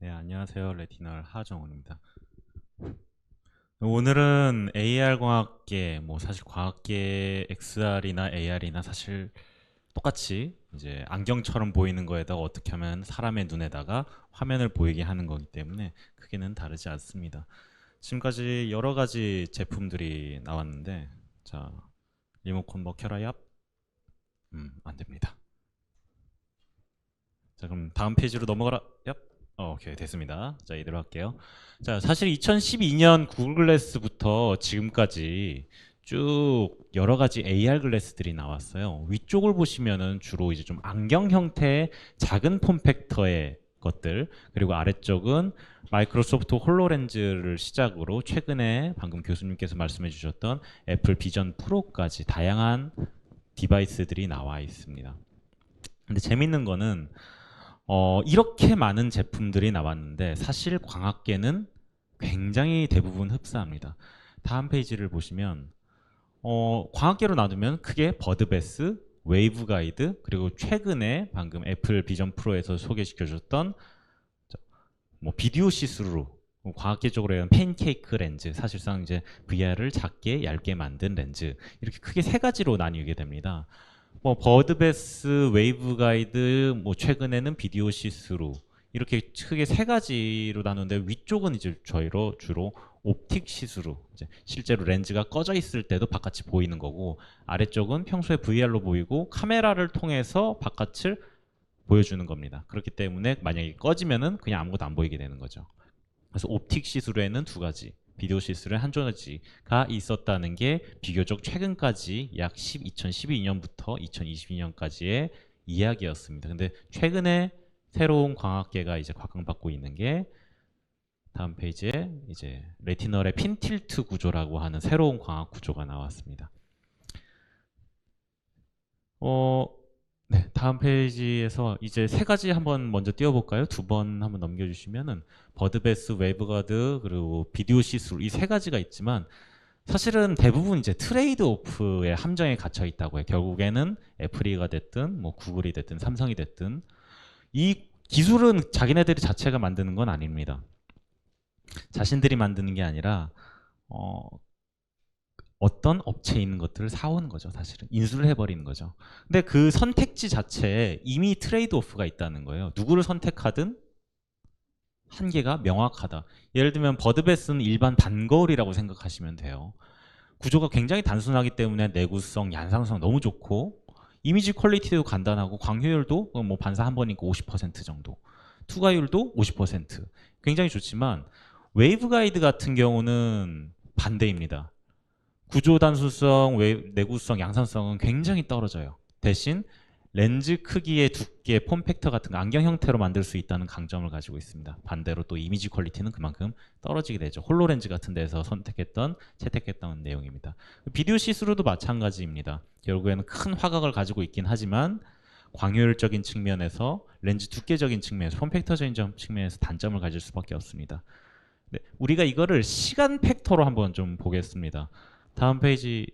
네, 안녕하세요. 레티널 하정원입니다. 오늘은 AR 광학계, 사실 광학계 XR이나 AR이나 사실 똑같이 이제 안경처럼 보이는 거에다가 어떻게 하면 사람의 눈에다가 화면을 보이게 하는 거기 때문에 크게는 다르지 않습니다. 지금까지 여러 가지 제품들이 나왔는데, 자, 리모컨 먹혀라 얍? 안 됩니다. 자, 그럼 다음 페이지로 넘어가라 얍? 오케이, 됐습니다. 자, 이대로 할게요. 자, 사실 2012년 구글 글래스부터 지금까지 쭉 여러 가지 AR 글래스들이 나왔어요. 위쪽을 보시면은 주로 이제 좀 안경 형태의 작은 폼팩터의 것들, 그리고 아래쪽은 마이크로소프트 홀로렌즈를 시작으로 최근에 방금 교수님께서 말씀해 주셨던 애플 비전 프로까지 다양한 디바이스들이 나와 있습니다. 근데 재밌는 거는 이렇게 많은 제품들이 나왔는데 사실 광학계는 굉장히 대부분 흡사합니다. 다음 페이지를 보시면 광학계로 나누면 크게 버드베스, 웨이브가이드, 그리고 최근에 방금 애플 비전 프로에서 소개시켜줬던 비디오 시스루, 광학계적으로 하면 팬케이크 렌즈, 사실상 이제 VR을 작게 얇게 만든 렌즈, 이렇게 크게 세 가지로 나뉘게 됩니다. 버드베스, 웨이브가이드, 최근에는 비디오 시스루, 이렇게 크게 세 가지로 나누는데 위쪽은 이제 저희로 주로 옵틱 시스루, 이제 실제로 렌즈가 꺼져 있을 때도 바깥이 보이는 거고, 아래쪽은 평소에 VR로 보이고 카메라를 통해서 바깥을 보여주는 겁니다. 그렇기 때문에 만약에 꺼지면은 그냥 아무것도 안 보이게 되는 거죠. 그래서 옵틱 시스루에는 두 가지, 비디오 시스루에 한 가지가 있었다는 게 비교적 최근까지 약 2012년부터 2022년까지의 이야기였습니다. 근데 최근에 새로운 광학계가 이제 각광받고 있는 게 다음 페이지에 이제 레티널의 핀틸트 구조라고 하는 새로운 광학 구조가 나왔습니다. 네, 다음 페이지에서 이제 세 가지 한번 먼저 띄워볼까요? 두 번 한번 넘겨주시면은 버드베스, 웨이브가드, 그리고 비디오 시스루, 이 세 가지가 있지만 사실은 대부분 이제 트레이드 오프의 함정에 갇혀 있다고 해요. 결국에는 애플이가 됐든 구글이 됐든 삼성이 됐든 이 기술은 자기네들이 자체가 만드는 건 아닙니다. 자신들이 만드는 게 아니라 어떤 업체에 있는 것들을 사오는 거죠. 사실은 인수를 해버리는 거죠. 근데 그 선택지 자체에 이미 트레이드 오프가 있다는 거예요. 누구를 선택하든 한계가 명확하다. 예를 들면 버드베스는 일반 반거울이라고 생각하시면 돼요. 구조가 굉장히 단순하기 때문에 내구성, 양상성 너무 좋고 이미지 퀄리티도 간단하고 광효율도 반사 한 번이니까 50% 정도, 투과율도 50%, 굉장히 좋지만 웨이브 가이드 같은 경우는 반대입니다. 구조 단순성, 내구성, 양산성은 굉장히 떨어져요. 대신 렌즈 크기의 두께, 폼팩터 같은 거 안경 형태로 만들 수 있다는 강점을 가지고 있습니다. 반대로 또 이미지 퀄리티는 그만큼 떨어지게 되죠. 홀로렌즈 같은 데서 채택했던 내용입니다. 비디오 시스루도 마찬가지입니다. 결국에는 큰 화각을 가지고 있긴 하지만 광효율적인 측면에서, 렌즈 두께적인 측면에서, 폼팩터적인 측면에서 단점을 가질 수밖에 없습니다. 네, 우리가 이거를 시간 팩터로 한번 좀 보겠습니다. 다음 페이지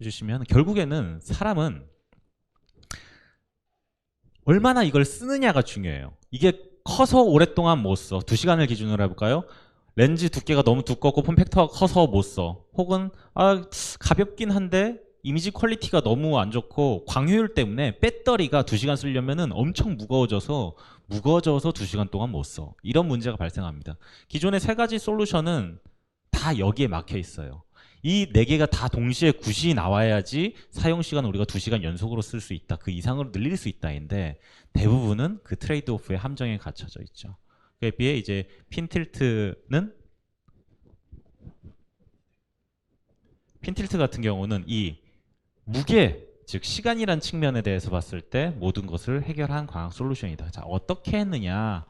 주시면 결국에는 사람은 얼마나 이걸 쓰느냐가 중요해요. 이게 커서 오랫동안 못 써. 2시간을 기준으로 해볼까요? 렌즈 두께가 너무 두껍고 폼팩터가 커서 못 써. 혹은 가볍긴 한데 이미지 퀄리티가 너무 안 좋고 광효율 때문에 배터리가 2시간 쓰려면 엄청 무거워져서 2시간 동안 못 써. 이런 문제가 발생합니다. 기존의 세 가지 솔루션은 다 여기에 막혀 있어요. 이 4개가 다 동시에 굿이 나와야지 사용시간을 우리가 2시간 연속으로 쓸 수 있다, 그 이상으로 늘릴 수 있다인데 대부분은 그 트레이드 오프의 함정에 갇혀져 있죠. 그에 비해 이제 핀틸트 같은 경우는 이 무게, 즉 시간이란 측면에 대해서 봤을 때 모든 것을 해결한 광학 솔루션이다. 자, 어떻게 했느냐,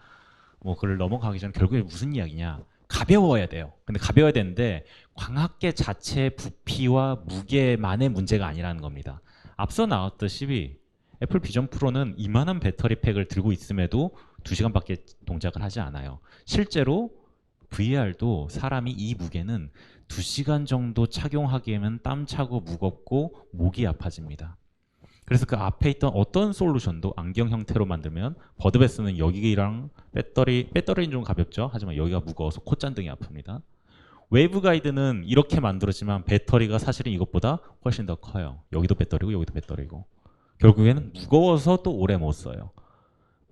그걸 넘어가기 전에 결국에 무슨 이야기냐, 가벼워야 돼요. 근데 가벼워야 되는데 광학계 자체의 부피와 무게만의 문제가 아니라는 겁니다. 앞서 나왔듯이 애플 비전 프로는 이만한 배터리 팩을 들고 있음에도 2시간밖에 동작을 하지 않아요. 실제로 VR도 사람이 이 무게는 2시간 정도 착용하기에는 땀 차고 무겁고 목이 아파집니다. 그래서 그 앞에 있던 어떤 솔루션도 안경 형태로 만들면 버드베스는 여기랑 배터리는 좀 가볍죠. 하지만 여기가 무거워서 콧잔등이 아픕니다. 웨이브 가이드는 이렇게 만들었지만 배터리가 사실은 이것보다 훨씬 더 커요. 여기도 배터리고 여기도 배터리고. 결국에는 무거워서 또 오래 못 써요.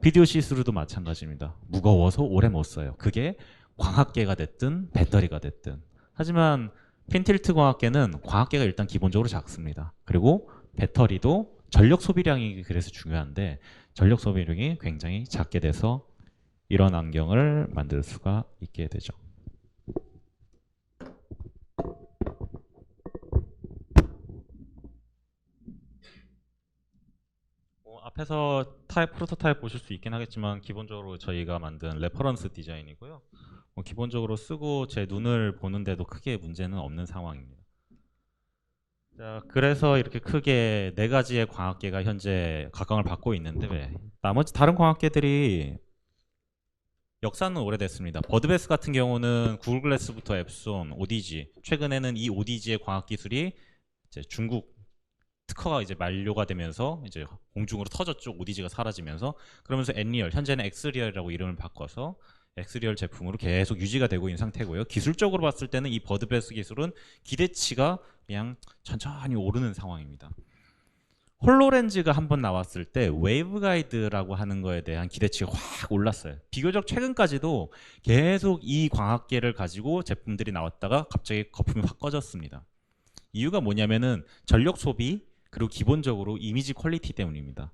비디오 시스루도 마찬가지입니다. 무거워서 오래 못 써요. 그게 광학계가 됐든 배터리가 됐든. 하지만 핀틸트 광학계는 광학계가 일단 기본적으로 작습니다. 그리고 배터리도 전력 소비량이 그래서 중요한데 전력 소비량이 굉장히 작게 돼서 이런 안경을 만들 수가 있게 되죠. 앞에서 프로토타입 보실 수 있긴 하겠지만 기본적으로 저희가 만든 레퍼런스 디자인이고요. 기본적으로 쓰고 제 눈을 보는데도 크게 문제는 없는 상황입니다. 자, 그래서 이렇게 크게 4가지의 광학계가 현재 각광을 받고 있는데 왜 나머지 다른 광학계들이 역사는 오래됐습니다. 버드베스 같은 경우는 구글 글래스부터 앱손, ODG, 최근에는 이 ODG의 광학 기술이 이제 중국 특허가 이제 만료가 되면서 이제 공중으로 터졌죠. ODG가 사라지면서. 그러면서 엔리얼, 현재는 엑스리얼이라고 이름을 바꿔서 엑스리얼 제품으로 계속 유지가 되고 있는 상태고요. 기술적으로 봤을 때는 이 버드베스 기술은 기대치가 그냥 천천히 오르는 상황입니다. 홀로렌즈가 한번 나왔을 때 웨이브 가이드라고 하는 거에 대한 기대치가 확 올랐어요. 비교적 최근까지도 계속 이 광학계를 가지고 제품들이 나왔다가 갑자기 거품이 확 꺼졌습니다. 이유가 뭐냐면은 전력 소비 그리고 기본적으로 이미지 퀄리티 때문입니다.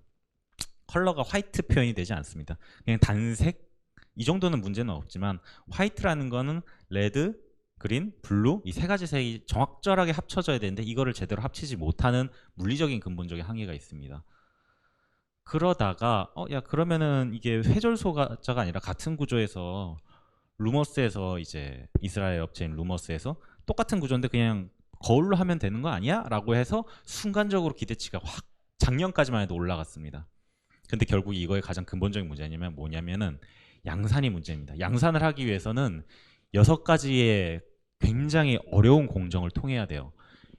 컬러가 화이트 표현이 되지 않습니다. 그냥 단색 이 정도는 문제는 없지만 화이트라는 거는 레드, 그린, 블루 이 3가지 색이 정확절하게 합쳐져야 되는데 이거를 제대로 합치지 못하는 물리적인 근본적인 한계가 있습니다. 그러다가 야 그러면은 이게 회절소자가 아니라 같은 구조에서 루머스에서 이제 이스라엘 업체인 루머스에서 똑같은 구조인데 그냥 거울로 하면 되는 거 아니야? 라고 해서 순간적으로 기대치가 확 작년까지만 해도 올라갔습니다. 근데 결국 이거의 가장 근본적인 문제냐면 뭐냐면은 양산이 문제입니다. 양산을 하기 위해서는 6가지의 굉장히 어려운 공정을 통해야 돼요.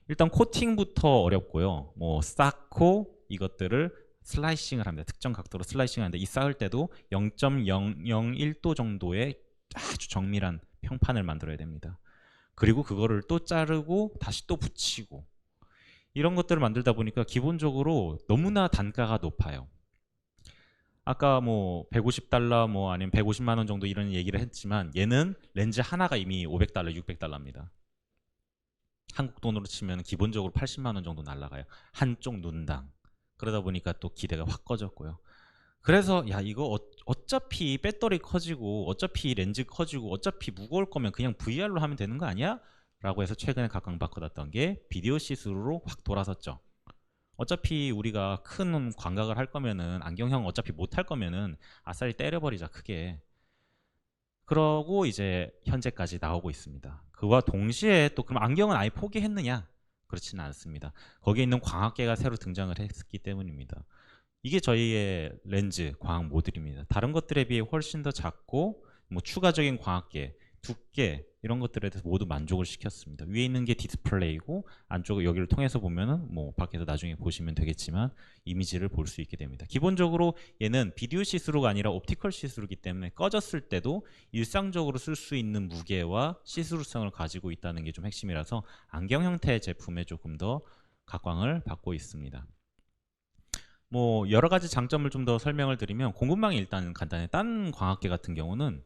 일단 코팅부터 어렵고요. 뭐 쌓고 이것들을 슬라이싱을 합니다. 특정 각도로 슬라이싱 하는데 이 쌓을 때도 0.001도 정도의 아주 정밀한 평판을 만들어야 됩니다. 그리고 그거를 또 자르고 다시 또 붙이고 이런 것들을 만들다 보니까 기본적으로 너무나 단가가 높아요. 아까 뭐 150달러 뭐 아니면 150만 원 정도 이런 얘기를 했지만 얘는 렌즈 하나가 이미 500달러, 600달러입니다. 한국 돈으로 치면 기본적으로 80만 원 정도 날라가요. 한쪽 눈당. 그러다 보니까 또 기대가 확 꺼졌고요. 그래서 야 이거 어차피 배터리 커지고 어차피 렌즈 커지고 어차피 무거울 거면 그냥 VR로 하면 되는 거 아니야? 라고 해서 최근에 각광받았던 게 비디오 시스루로 확 돌아섰죠. 어차피 우리가 큰 광각을 할 거면은 안경형 어차피 못 할 거면은 아싸리 때려버리자 크게. 그러고 이제 현재까지 나오고 있습니다. 그와 동시에 또 그럼 안경은 아예 포기했느냐? 그렇지는 않습니다. 거기에 있는 광학계가 새로 등장을 했기 때문입니다. 이게 저희의 렌즈 광학 모듈입니다. 다른 것들에 비해 훨씬 더 작고 뭐 추가적인 광학계, 두께 이런 것들에 대해서 모두 만족을 시켰습니다. 위에 있는 게 디스플레이고 안쪽에 여기를 통해서 보면은 뭐 밖에서 나중에 보시면 되겠지만 이미지를 볼 수 있게 됩니다. 기본적으로 얘는 비디오 시스루가 아니라 옵티컬 시스루이기 때문에 꺼졌을 때도 일상적으로 쓸 수 있는 무게와 시스루성을 가지고 있다는 게 좀 핵심이라서 안경 형태의 제품에 조금 더 각광을 받고 있습니다. 뭐 여러 가지 장점을 좀 더 설명을 드리면 공급망이 일단 간단해. 딴 광학계 같은 경우는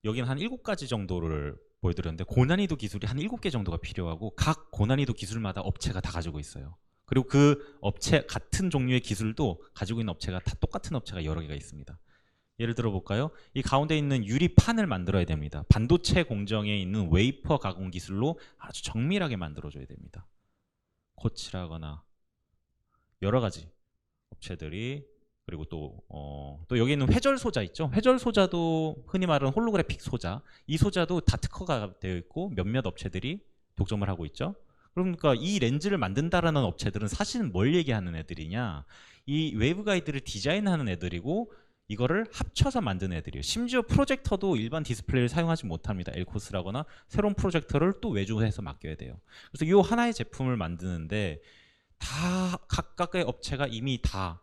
여기는 한 7가지 정도를 보여드렸는데 고난이도 기술이 한 7개 정도가 필요하고 각 고난이도 기술마다 업체가 다 가지고 있어요. 그리고 그 업체 같은 종류의 기술도 가지고 있는 업체가 다 똑같은 업체가 여러 개가 있습니다. 예를 들어 볼까요? 이 가운데 있는 유리판을 만들어야 됩니다. 반도체 공정에 있는 웨이퍼 가공 기술로 아주 정밀하게 만들어줘야 됩니다. 코치라거나 여러 가지 업체들이 그리고 또 여기 있는 회절 소자 있죠. 회절 소자도 흔히 말하는 홀로그래픽 소자 이 소자도 다 특허가 되어 있고 몇몇 업체들이 독점을 하고 있죠. 그러니까 이 렌즈를 만든다라는 업체들은 사실은 뭘 얘기하는 애들이냐 이 웨이브 가이드를 디자인하는 애들이고 이거를 합쳐서 만든 애들이에요. 심지어 프로젝터도 일반 디스플레이를 사용하지 못합니다. 엘코스라거나 새로운 프로젝터를 또 외주해서 맡겨야 돼요. 그래서 이 하나의 제품을 만드는데 다 각각의 업체가 이미 다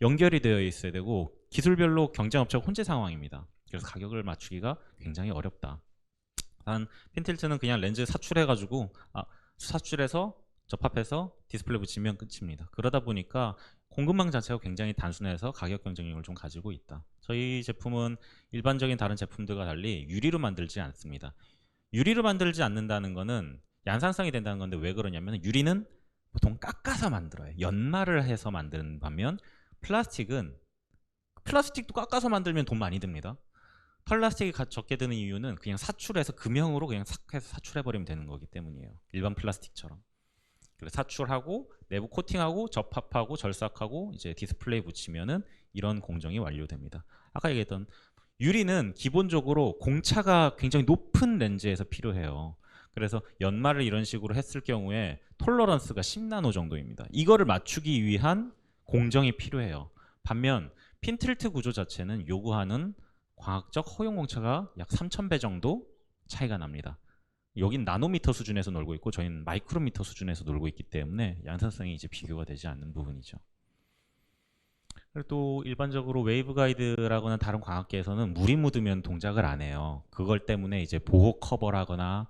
연결이 되어 있어야 되고 기술별로 경쟁 업체가 혼재 상황입니다. 그래서 가격을 맞추기가 굉장히 어렵다. 단 핀틸트는 그냥 렌즈 사출해가지고 사출해서 접합해서 디스플레이 붙이면 끝입니다. 그러다 보니까 공급망 자체가 굉장히 단순해서 가격 경쟁력을 좀 가지고 있다. 저희 제품은 일반적인 다른 제품들과 달리 유리로 만들지 않습니다. 유리로 만들지 않는다는 거는 양산성이 된다는 건데 왜 그러냐면 유리는 보통 깎아서 만들어요. 연마를 해서 만드는 반면 플라스틱도 깎아서 만들면 돈 많이 듭니다. 플라스틱이 적게 드는 이유는 그냥 사출해서 금형으로 그냥 싹 해서 사출해버리면 되는 거기 때문이에요. 일반 플라스틱처럼. 그래서 사출하고 내부 코팅하고 접합하고 절삭하고 이제 디스플레이 붙이면은 이런 공정이 완료됩니다. 아까 얘기했던 유리는 기본적으로 공차가 굉장히 높은 렌즈에서 필요해요. 그래서 연마를 이런 식으로 했을 경우에 톨러런스가 10나노 정도입니다. 이거를 맞추기 위한 공정이 필요해요. 반면 핀틸트 구조 자체는 요구하는 과학적 허용 공차가 약 3000배 정도 차이가 납니다. 여긴 나노미터 수준에서 놀고 있고 저희는 마이크로미터 수준에서 놀고 있기 때문에 양산성이 이제 비교가 되지 않는 부분이죠. 그리고 또 일반적으로 웨이브 가이드라거나 다른 광학계에서는 물이 묻으면 동작을 안 해요. 그걸 때문에 이제 보호 커버라거나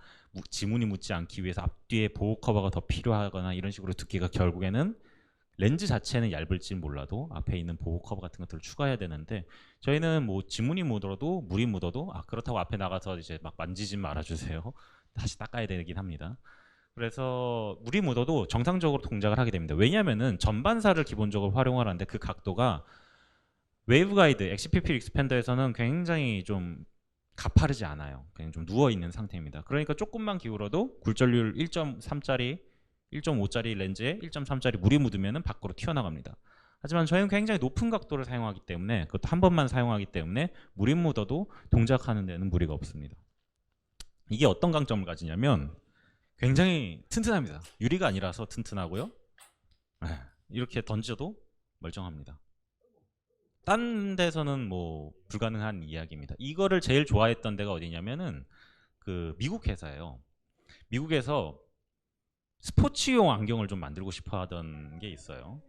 지문이 묻지 않기 위해서 앞뒤에 보호 커버가 더 필요하거나 이런 식으로 두께가 결국에는 렌즈 자체는 얇을지 몰라도 앞에 있는 보호 커버 같은 것들을 추가해야 되는데 저희는 뭐 지문이 묻어도 물이 묻어도 그렇다고 앞에 나가서 이제 막 만지지 말아주세요. 다시 닦아야 되긴 합니다. 그래서 물이 묻어도 정상적으로 동작을 하게 됩니다. 왜냐하면은 전반사를 기본적으로 활용하는데 그 각도가 웨이브 가이드 XPP 익스펜더에서는 굉장히 좀 가파르지 않아요. 그냥 좀 누워 있는 상태입니다. 그러니까 조금만 기울어도 굴절률 1.3짜리 1.5짜리 렌즈에 1.3짜리 물이 묻으면 밖으로 튀어나갑니다. 하지만 저희는 굉장히 높은 각도를 사용하기 때문에 그것도 한 번만 사용하기 때문에 물이 묻어도 동작하는 데는 무리가 없습니다. 이게 어떤 강점을 가지냐면 굉장히 튼튼합니다. 유리가 아니라서 튼튼하고요. 이렇게 던져도 멀쩡합니다. 딴 데서는 뭐 불가능한 이야기입니다. 이거를 제일 좋아했던 데가 어디냐면은 그 미국 회사예요. 미국에서 스포츠용 안경을 좀 만들고 싶어 하던 게 있어요.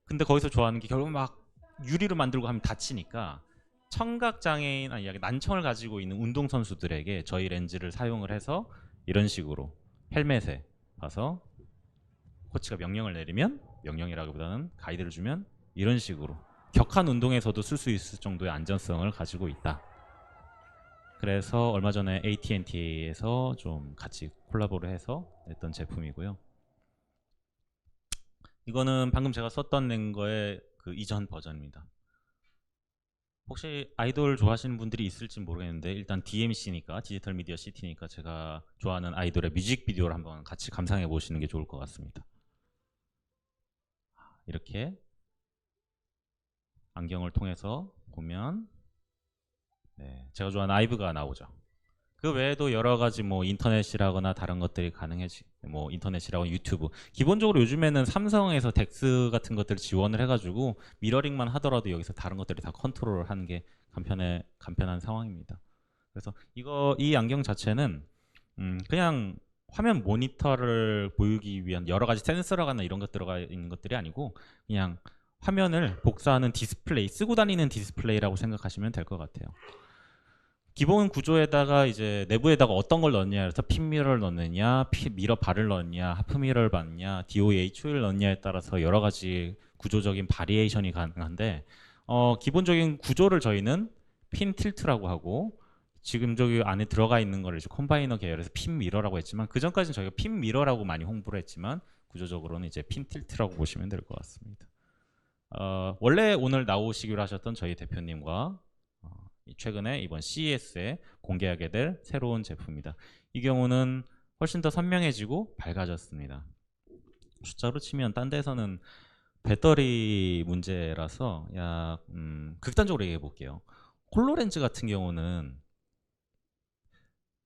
근데 거기서 좋아하는 게 결국 막 유리로 만들고 하면 다치니까 청각장애인 난청을 가지고 있는 운동선수들에게 저희 렌즈를 사용을 해서 이런 식으로 헬멧에 봐서 코치가 명령을 내리면 명령이라기보다는 가이드를 주면 이런 식으로 격한 운동에서도 쓸 수 있을 정도의 안전성을 가지고 있다. 그래서 얼마 전에 AT&T에서 좀 같이 콜라보를 해서 냈던 제품이고요. 이거는 방금 제가 썼던 거의 그 이전 버전입니다. 혹시 아이돌 좋아하시는 분들이 있을지 모르겠는데 일단 DMC니까 디지털 미디어 시티니까 제가 좋아하는 아이돌의 뮤직비디오를 한번 같이 감상해 보시는 게 좋을 것 같습니다. 이렇게 안경을 통해서 보면 제가 좋아하는 아이브가 나오죠. 그 외에도 여러 가지 뭐 인터넷이라거나 다른 것들이 가능해지 뭐 인터넷이라고 유튜브 기본적으로 요즘에는 삼성에서 덱스 같은 것들을 지원을 해가지고 미러링만 하더라도 여기서 다른 것들이 다 컨트롤을 하는 게 간편한 상황입니다. 그래서 이 안경 자체는 그냥 화면 모니터를 보이기 위한 여러 가지 센서라거나 이런 것 들어가 있는 것들이 아니고 그냥 화면을 복사하는 디스플레이 쓰고 다니는 디스플레이라고 생각하시면 될 것 같아요. 기본 구조에다가 이제 내부에다가 어떤 걸 넣느냐 그래서 핀미러를 넣느냐 미러 바를 넣느냐 하프미러를 받느냐 DOA-HO를 넣느냐에 따라서 여러 가지 구조적인 바리에이션이 가능한데 기본적인 구조를 저희는 핀 틸트라고 하고 지금 저기 안에 들어가 있는 거를 이제 컴바이너 계열에서 핀 미러라고 했지만 그 전까지는 저희가 핀 미러라고 많이 홍보를 했지만 구조적으로는 이제 핀 틸트라고 보시면 될 것 같습니다. 원래 오늘 나오시기로 하셨던 저희 대표님과 최근에 이번 CES에 공개하게 될 새로운 제품입니다. 이 경우는 훨씬 더 선명해지고 밝아졌습니다. 숫자로 치면 딴 데서는 배터리 문제라서 극단적으로 얘기해 볼게요. 홀로렌즈 같은 경우는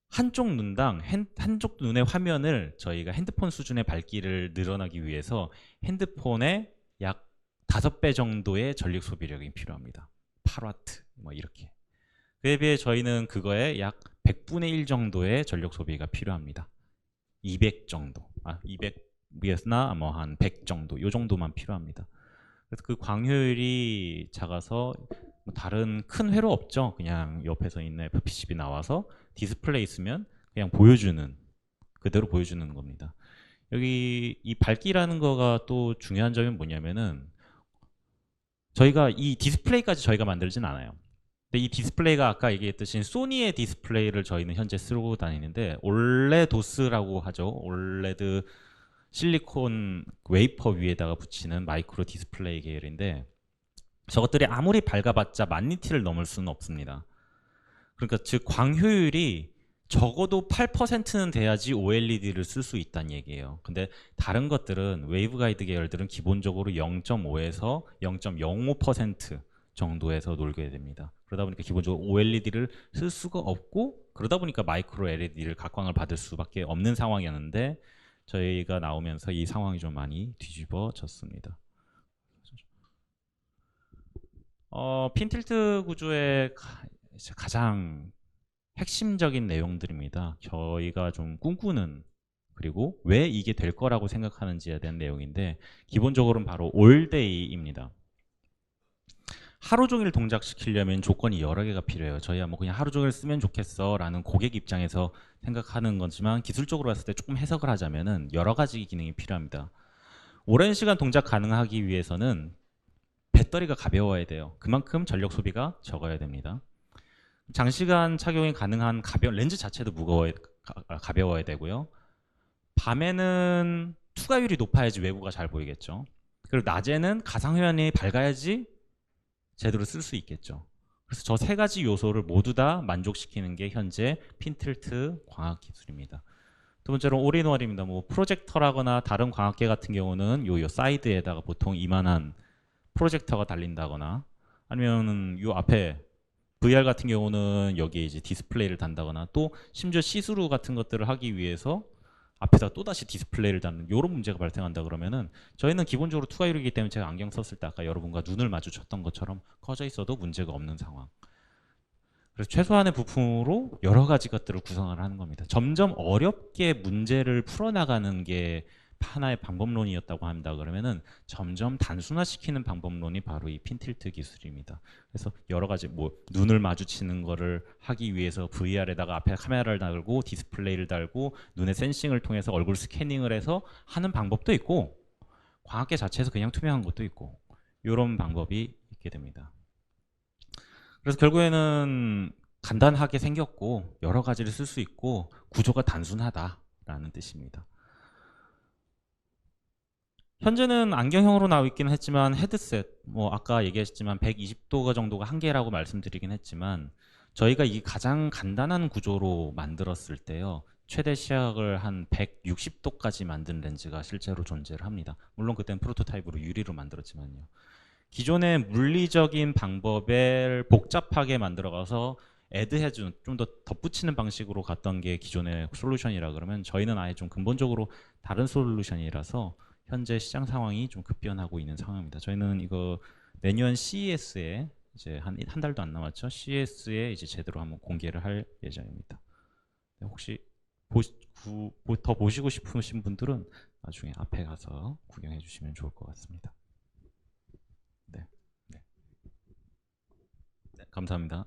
한쪽 눈당 한쪽 눈의 화면을 저희가 핸드폰 수준의 밝기를 늘어나기 위해서 핸드폰에 약 5배 정도의 전력 소비력이 필요합니다. 8와트 뭐 이렇게. 그에 비해 저희는 그거에 약 100분의 1 정도의 전력 소비가 필요합니다. 200 정도. 200이었나 뭐 한 100 정도. 요 정도만 필요합니다. 그래서 그 광효율이 작아서 뭐 다른 큰 회로 없죠. 그냥 옆에서 있는 FPCB 나와서 디스플레이 있으면 그냥 보여주는 그대로 보여주는 겁니다. 여기 이 밝기라는 거가 또 중요한 점이 뭐냐면은 저희가 이 디스플레이까지 저희가 만들진 않아요. 근데 이 디스플레이가 아까 얘기했듯이 소니의 디스플레이를 저희는 현재 쓰고 다니는데 올레도스라고 하죠. 올레드 실리콘 웨이퍼 위에다가 붙이는 마이크로 디스플레이 계열인데 저것들이 아무리 밝아봤자 1000니트를 넘을 수는 없습니다. 그러니까 즉 광효율이 적어도 8%는 돼야지 OLED를 쓸 수 있다는 얘기예요. 근데 다른 것들은 웨이브가이드 계열들은 기본적으로 0.5에서 0.05% 정도에서 놀게 됩니다. 그러다 보니까 기본적으로 OLED를 쓸 수가 없고 그러다 보니까 마이크로 LED를 각광을 받을 수밖에 없는 상황이었는데 저희가 나오면서 이 상황이 좀 많이 뒤집어졌습니다. 핀틸트 구조의 가장 핵심적인 내용들입니다. 저희가 좀 꿈꾸는 그리고 왜 이게 될 거라고 생각하는지에 대한 내용인데 기본적으로는 바로 올데이입니다. 하루 종일 동작시키려면 조건이 여러 개가 필요해요. 저희야 뭐 그냥 하루 종일 쓰면 좋겠어 라는 고객 입장에서 생각하는 거지만 기술적으로 봤을 때 조금 해석을 하자면은 여러 가지 기능이 필요합니다. 오랜 시간 동작 가능하기 위해서는 배터리가 가벼워야 돼요. 그만큼 전력 소비가 적어야 됩니다. 장시간 착용이 가능한 가벼운 렌즈 자체도 가벼워야 되고요. 밤에는 투과율이 높아야지 외부가 잘 보이겠죠. 그리고 낮에는 가상화면이 밝아야지 제대로 쓸 수 있겠죠. 그래서 저 세 가지 요소를 모두 다 만족시키는 게 현재 핀틸트 광학 기술입니다. 두 번째로 올인원입니다. 뭐 프로젝터라거나 다른 광학계 같은 경우는 요 사이드에다가 보통 이만한 프로젝터가 달린다거나 아니면은 요 앞에 VR 같은 경우는 여기에 이제 디스플레이를 단다거나 또 심지어 시스루 같은 것들을 하기 위해서 앞에다 또다시 디스플레이를 다는 이런 문제가 발생한다 그러면은 저희는 기본적으로 투과율이기 때문에 제가 안경 썼을 때 아까 여러분과 눈을 마주쳤던 것처럼 커져 있어도 문제가 없는 상황. 그래서 최소한의 부품으로 여러 가지 것들을 구성을 하는 겁니다. 점점 어렵게 문제를 풀어나가는 게 하나의 방법론이었다고 한다 그러면은 점점 단순화시키는 방법론이 바로 이 핀틸트 기술입니다. 그래서 여러 가지 뭐 눈을 마주치는 거를 하기 위해서 VR에다가 앞에 카메라를 달고 디스플레이를 달고 눈의 센싱을 통해서 얼굴 스캐닝을 해서 하는 방법도 있고 광학계 자체에서 그냥 투명한 것도 있고 이런 방법이 있게 됩니다. 그래서 결국에는 간단하게 생겼고 여러 가지를 쓸 수 있고 구조가 단순하다라는 뜻입니다. 현재는 안경형으로 나와 있기는 했지만 헤드셋 뭐 아까 얘기했지만 120도가 정도가 한계라고 말씀드리긴 했지만 저희가 이 가장 간단한 구조로 만들었을 때요 최대 시약을 한 160도까지 만든 렌즈가 실제로 존재를 합니다. 물론 그때는 프로토타입으로 유리로 만들었지만요. 기존의 물리적인 방법을 복잡하게 만들어가서 애드해준 좀 더 덧붙이는 방식으로 갔던 게 기존의 솔루션이라 그러면 저희는 아예 좀 근본적으로 다른 솔루션이라서 현재 시장 상황이 좀 급변하고 있는 상황입니다. 저희는 이거 내년 CES에 이제 한 달도 안 남았죠. CES에 이제 제대로 한번 공개를 할 예정입니다. 혹시 더 보시고 싶으신 분들은 나중에 앞에 가서 구경해 주시면 좋을 것 같습니다. 네, 네. 네 감사합니다.